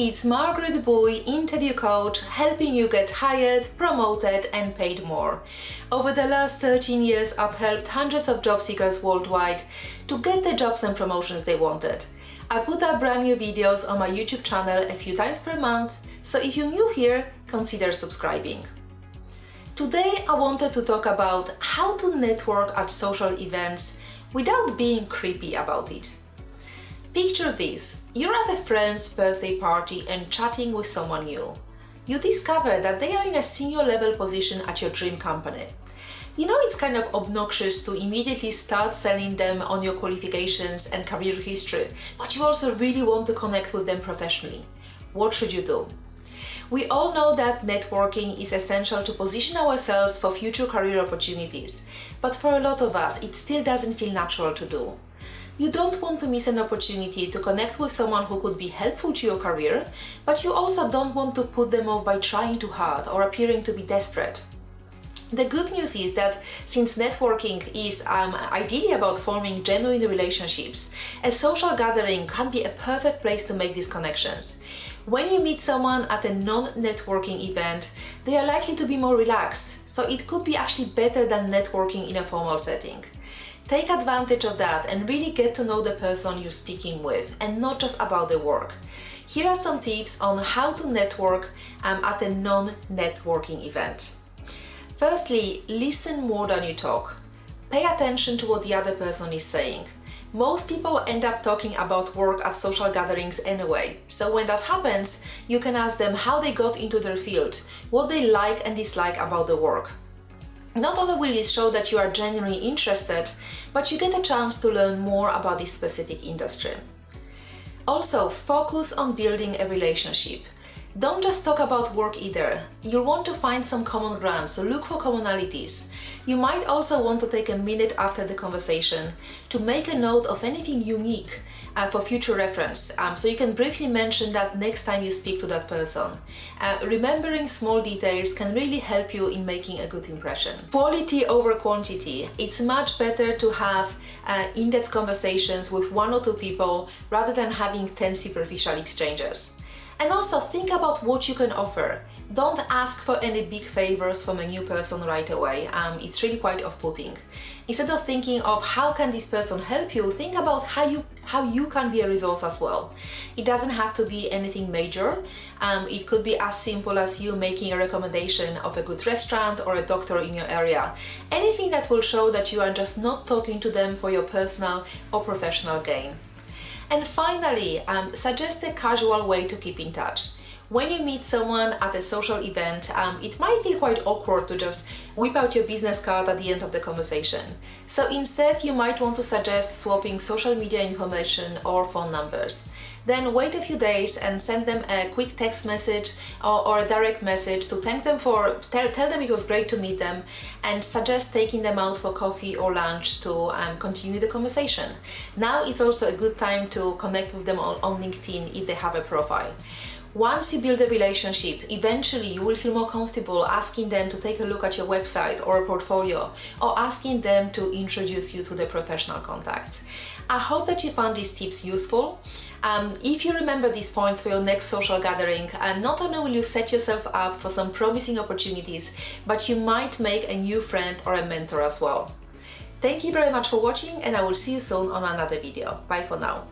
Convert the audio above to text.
it's Margaret Boy, interview coach, helping you get hired, promoted and paid more. Over the last 13 years, I've helped hundreds of job seekers worldwide to get the jobs and promotions they wanted. I put up brand new videos on my YouTube channel a few times per month, so if you're new here, consider subscribing. Today I wanted to talk about how to network at social events without being creepy about it. Picture this. You're at a friend's birthday party and chatting with someone new. You discover that they are in a senior level position at your dream company. You know it's kind of obnoxious to immediately start selling them on your qualifications and career history, but you also really want to connect with them professionally. What should you do? We all know that networking is essential to position ourselves for future career opportunities, but for a lot of us it still doesn't feel natural to do. You don't want to miss an opportunity to connect with someone who could be helpful to your career, but you also don't want to put them off by trying too hard or appearing to be desperate. The good news is that since networking is ideally about forming genuine relationships, a social gathering can be a perfect place to make these connections. When you meet someone at a non-networking event, they are likely to be more relaxed, so it could be actually better than networking in a formal setting. Take advantage of that and really get to know the person you're speaking with and not just about the work. Here are some tips on how to network at a non-networking event. Firstly, listen more than you talk. Pay attention to what the other person is saying. Most people end up talking about work at social gatherings anyway, so when that happens, you can ask them how they got into their field, what they like and dislike about the work. Not only will it show that you are genuinely interested, but you get a chance to learn more about this specific industry. Also, focus on building a relationship. Don't just talk about work either. You'll want to find some common ground, so look for commonalities. You might also want to take a minute after the conversation to make a note of anything unique for future reference, so you can briefly mention that next time you speak to that person. Remembering small details can really help you in making a good impression. Quality over quantity. It's much better to have in-depth conversations with one or two people rather than having 10 superficial exchanges. And also think about what you can offer. Don't ask for any big favors from a new person right away. It's really quite off-putting. Instead of thinking of how can this person help you, think about how you can be a resource as well. It doesn't have to be anything major. It could be as simple as you making a recommendation of a good restaurant or a doctor in your area. Anything that will show that you are just not talking to them for your personal or professional gain. And finally, suggest a casual way to keep in touch. When you meet someone at a social event, it might feel quite awkward to just whip out your business card at the end of the conversation. So instead, you might want to suggest swapping social media information or phone numbers. Then wait a few days and send them a quick text message or a direct message to thank them tell them it was great to meet them, and suggest taking them out for coffee or lunch to continue the conversation. Now it's also a good time to connect with them on LinkedIn if they have a profile. Once you build a relationship, eventually you will feel more comfortable asking them to take a look at your website or a portfolio, or asking them to introduce you to the professional contacts. I hope that you found these tips useful. If you remember these points for your next social gathering, not only will you set yourself up for some promising opportunities, but you might make a new friend or a mentor as well. Thank you very much for watching, and I will see you soon on another video. Bye for now.